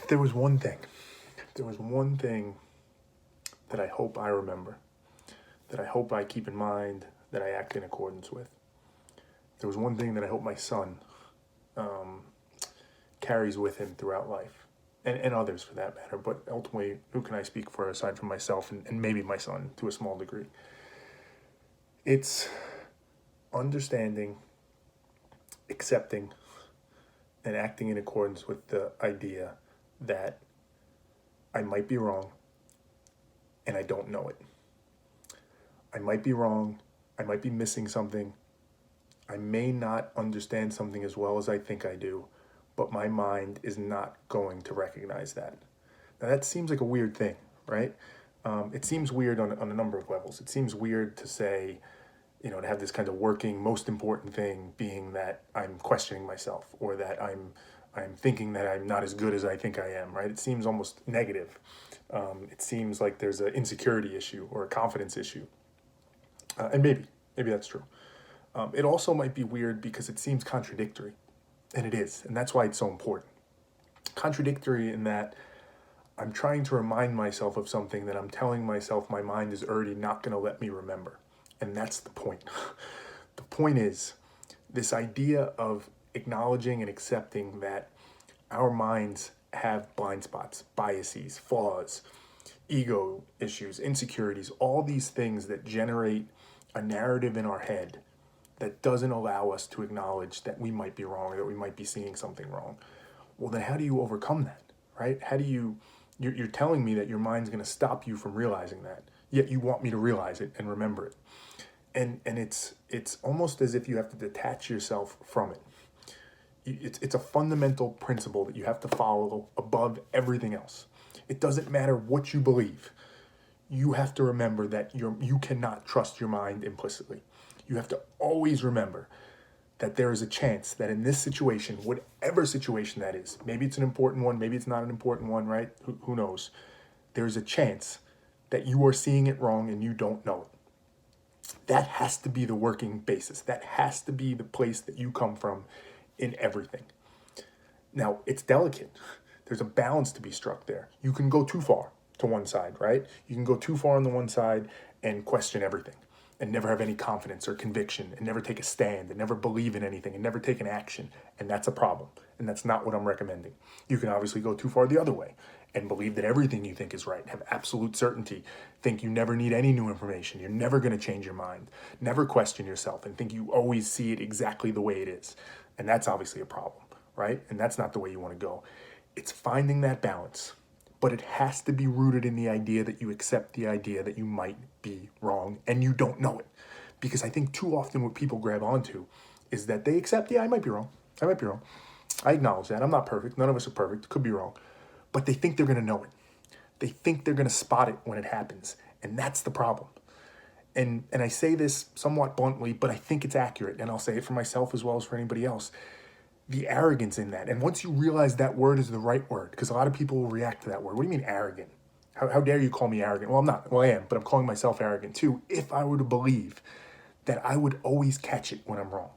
There was one thing. There was one thing that I hope I remember, that I hope I keep in mind, that I act in accordance with. There was one thing that I hope my son um, carries with him throughout life, and others for that matter. But ultimately, who can I speak for aside from myself and maybe my son to a small degree? It's understanding, accepting, and acting in accordance with the idea that I might be wrong and I don't know it. I might be wrong. I might be missing something. I may not understand something as well as I think I do, but my mind is not going to recognize that. Now, that seems like a weird thing, right? It seems weird on a number of levels. It seems weird to say, to have this kind of working, most important thing being that I'm questioning myself or that I'm thinking that I'm not as good as I think I am, right? It seems almost negative. It seems like there's an insecurity issue or a confidence issue. And maybe that's true. It also might be weird because it seems contradictory, and it is, and that's why it's so important. Contradictory in that I'm trying to remind myself of something that I'm telling myself my mind is already not going to let me remember. And that's the point. The point is this idea of acknowledging and accepting that our minds have blind spots, biases, flaws, ego issues, insecurities, all these things that generate a narrative in our head that doesn't allow us to acknowledge that we might be wrong or that we might be seeing something wrong. Well, then how do you overcome that, right? How do you're telling me that your mind's going to stop you from realizing that, yet you want me to realize it and remember it. And it's almost as if you have to detach yourself from it. It's a fundamental principle that you have to follow above everything else. It doesn't matter what you believe. You have to remember that you cannot trust your mind implicitly. You have to always remember that there is a chance that in this situation, whatever situation that is, maybe it's an important one, maybe it's not an important one, right? Who knows? There's a chance that you are seeing it wrong and you don't know it. That has to be the working basis. That has to be the place that you come from in everything. Now, it's delicate. There's a balance to be struck there. You can go too far to one side, right? You can go too far on the one side and question everything and never have any confidence or conviction and never take a stand and never believe in anything and never take an action. And that's a problem. And that's not what I'm recommending. You can obviously go too far the other way and believe that everything you think is right, have absolute certainty, think you never need any new information, you're never going to change your mind, never question yourself, and think you always see it exactly the way it is. And that's obviously a problem, right? And that's not the way you want to go. It's finding that balance, but it has to be rooted in the idea that you accept the idea that you might be wrong and you don't know it. Because I think too often what people grab onto is that they accept, yeah, I might be wrong. I might be wrong. I acknowledge that. I'm not perfect. None of us are perfect. Could be wrong. But they think they're going to know it. They think they're going to spot it when it happens. And that's the problem. And I say this somewhat bluntly, but I think it's accurate. And I'll say it for myself as well as for anybody else. The arrogance in that. And once you realize that word is the right word, because a lot of people will react to that word. What do you mean arrogant? How dare you call me arrogant? Well, I'm not. Well, I am, but I'm calling myself arrogant too. If I were to believe that I would always catch it when I'm wrong.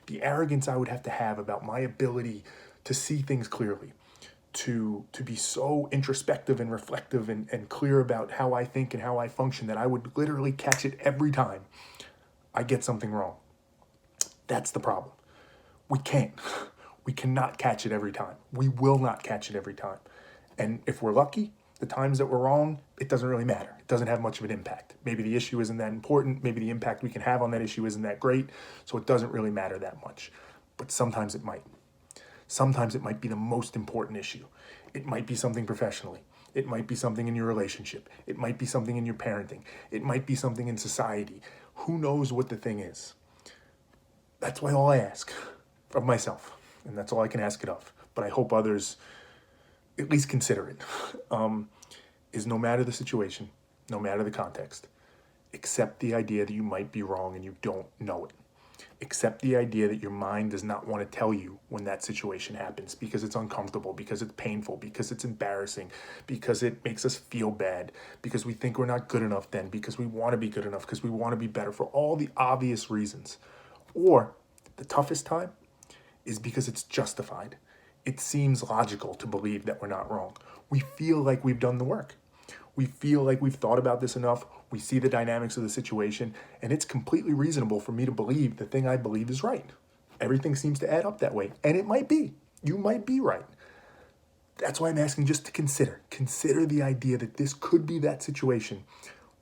The arrogance I would have to have about my ability to see things clearly, to be so introspective and reflective and clear about how I think and how I function that I would literally catch it every time I get something wrong. That's the problem. We can't. We cannot catch it every time. We will not catch it every time. And if we're lucky, the times that we're wrong, it doesn't really matter. It doesn't have much of an impact. Maybe the issue isn't that important. Maybe the impact we can have on that issue isn't that great. So it doesn't really matter that much. But sometimes it might. Sometimes it might be the most important issue. It might be something professionally. It might be something in your relationship. It might be something in your parenting. It might be something in society. Who knows what the thing is? That's why all I ask of myself, and that's all I can ask it of, but I hope others at least consider it, is no matter the situation, no matter the context, accept the idea that you might be wrong and you don't know it. Accept the idea that your mind does not want to tell you when that situation happens because it's uncomfortable, because it's painful, because it's embarrassing, because it makes us feel bad, because we think we're not good enough then, because we want to be good enough, because we want to be better, for all the obvious reasons. Or the toughest time is because it's justified. it seems logical to believe that we're not wrong. We feel like we've done the work. We feel like we've thought about this enough. We see the dynamics of the situation, and it's completely reasonable for me to believe the thing I believe is right. Everything seems to add up that way, and it might be. You might be right. That's why I'm asking just to consider the idea that this could be that situation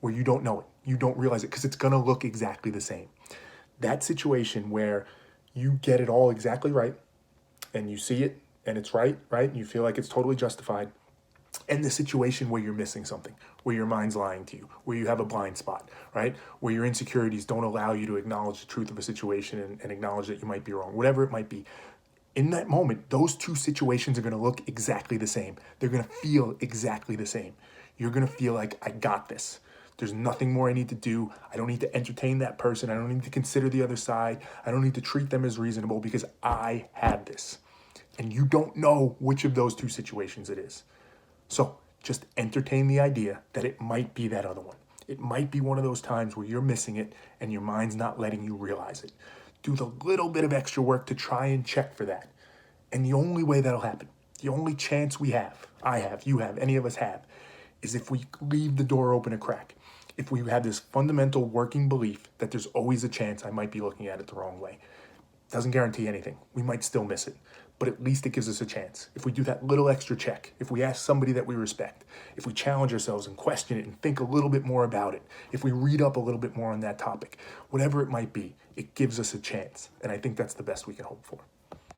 where you don't know it, you don't realize it, because it's going to look exactly the same. That situation where you get it all exactly right, and you see it, and it's right, and you feel like it's totally justified, and the situation where you're missing something, where your mind's lying to you, where you have a blind spot, right? Where your insecurities don't allow you to acknowledge the truth of a situation and acknowledge that you might be wrong, whatever it might be. In that moment, those two situations are going to look exactly the same. They're going to feel exactly the same. You're going to feel like, I got this. There's nothing more I need to do. I don't need to entertain that person. I don't need to consider the other side. I don't need to treat them as reasonable because I have this. And you don't know which of those two situations it is. So just entertain the idea that it might be that other one. It might be one of those times where you're missing it and your mind's not letting you realize it. Do the little bit of extra work to try and check for that. And the only way that'll happen, the only chance we have, I have, you have, any of us have, is if we leave the door open a crack. If we have this fundamental working belief that there's always a chance I might be looking at it the wrong way. Doesn't guarantee anything. We might still miss it, but at least it gives us a chance. If we do that little extra check, if we ask somebody that we respect, if we challenge ourselves and question it and think a little bit more about it, if we read up a little bit more on that topic, whatever it might be, it gives us a chance. And I think that's the best we can hope for.